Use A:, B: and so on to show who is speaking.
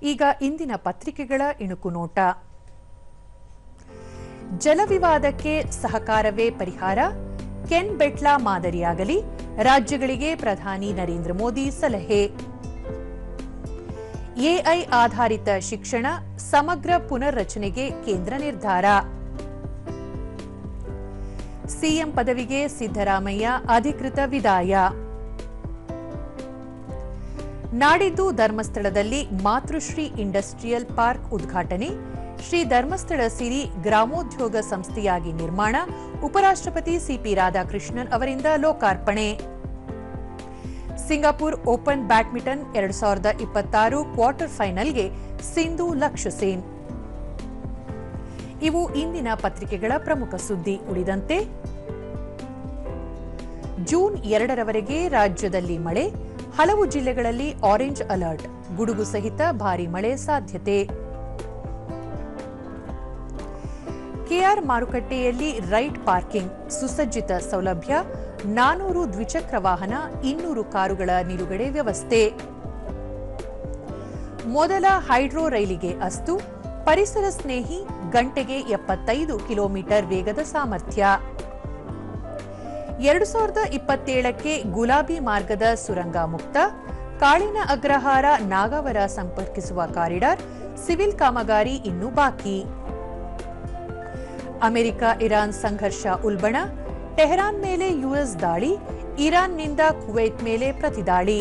A: ಈಗ ಇಂದಿನ ಪತ್ರಿಕೆಗಳ ಇಣುಕು ನೋಟ. ಜಲವಿವಾದಕ್ಕೆ ಸಹಕಾರವೇ ಪರಿಹಾರ, ಕೆನ್ ಬೆಟ್ಲಾ ಮಾದರಿಯಾಗಲಿ, ರಾಜ್ಯಗಳಿಗೆ ಪ್ರಧಾನಿ ನರೇಂದ್ರ ಮೋದಿ ಸಲಹೆ. ಎಐ ಆಧಾರಿತ ಶಿಕ್ಷಣ ಸಮಗ್ರ ಪುನರ್ರಚನೆಗೆ ಕೇಂದ್ರ ನಿರ್ಧಾರ. ಸಿಎಂ ಪದವಿಗೆ ಸಿದ್ದರಾಮಯ್ಯ ಅಧಿಕೃತ ವಿದಾಯ. ನಾಡಿದ್ದು ಧರ್ಮಸ್ಥಳದಲ್ಲಿ ಮಾತೃಶ್ರೀ ಇಂಡಸ್ಟ್ರಿಯಲ್ ಪಾರ್ಕ್ ಉದ್ಘಾಟನೆ, ಶ್ರೀ ಧರ್ಮಸ್ಥಳ ಸಿರಿ ಗ್ರಾಮೋದ್ಯೋಗ ಸಂಸ್ಥೆಯಾಗಿ ನಿರ್ಮಾಣ, ಉಪರಾಷ್ಟ್ರಪತಿ ಸಿಪಿ ರಾಧಾಕೃಷ್ಣನ್ ಅವರಿಂದ ಲೋಕಾರ್ಪಣೆ. ಸಿಂಗಾಪುರ್ ಓಪನ್ ಬ್ಯಾಡ್ಮಿಂಟನ್ 2026 ಕ್ವಾರ್ಟರ್ ಫೈನಲ್ಗೆ ಸಿಂಧು ಲಕ್ಷ್ಯ ಸೇನ್. ಇವು ಇಂದಿನ ಪತ್ರಿಕೆಗಳ ಪ್ರಮುಖ ಸುದ್ದಿ. ಉಳಿದಂತೆ ಜೂನ್ 2ರವರೆಗೆ ರಾಜ್ಯದಲ್ಲಿ ಮಳೆ, ಹಲವು ಜಿಲ್ಲೆಗಳಲ್ಲಿ ಆರೆಂಜ್ ಅಲರ್ಟ್, ಗುಡುಗು ಸಹಿತ ಭಾರೀ ಮಳೆ ಸಾಧ್ಯತೆ. ಕೆಆರ್ ಮಾರುಕಟ್ಟೆಯಲ್ಲಿ ರೈಟ್ ಪಾರ್ಕಿಂಗ್, ಸುಸಜ್ಜಿತ ಸೌಲಭ್ಯ, 400 ದ್ವಿಚಕ್ರ ವಾಹನ, 200 ಕಾರುಗಳ ನಿಲುಗಡೆ ವ್ಯವಸ್ಥೆ. ಮೊದಲ ಹೈಡ್ರೋ ರೈಲಿಗೆ ಅಸ್ತು, ಪರಿಸರ ಸ್ನೇಹಿ, ಗಂಟೆಗೆ 75 ಕಿಲೋಮೀಟರ್ ವೇಗದ ಸಾಮರ್ಥ್ಯ. 2027ಕ್ಕೆ ಗುಲಾಬಿ ಮಾರ್ಗದ ಸುರಂಗ ಮುಕ್ತ, ಕಾಳಿನ ಅಗ್ರಹಾರ ನಾಗಾವರ ಸಂಪರ್ಕಿಸುವ ಕಾರಿಡಾರ್, ಸಿವಿಲ್ ಕಾಮಗಾರಿ ಇನ್ನೂ ಬಾಕಿ. ಅಮೆರಿಕ ಇರಾನ್ ಸಂಘರ್ಷ ಉಲ್ಬಣ, ಟೆಹರಾನ್ ಮೇಲೆ ಯುಎಸ್ ದಾಳಿ, ಇರಾನ್ನಿಂದ ಕುವೈತ್ ಮೇಲೆ ಪ್ರತಿದಾಳಿ.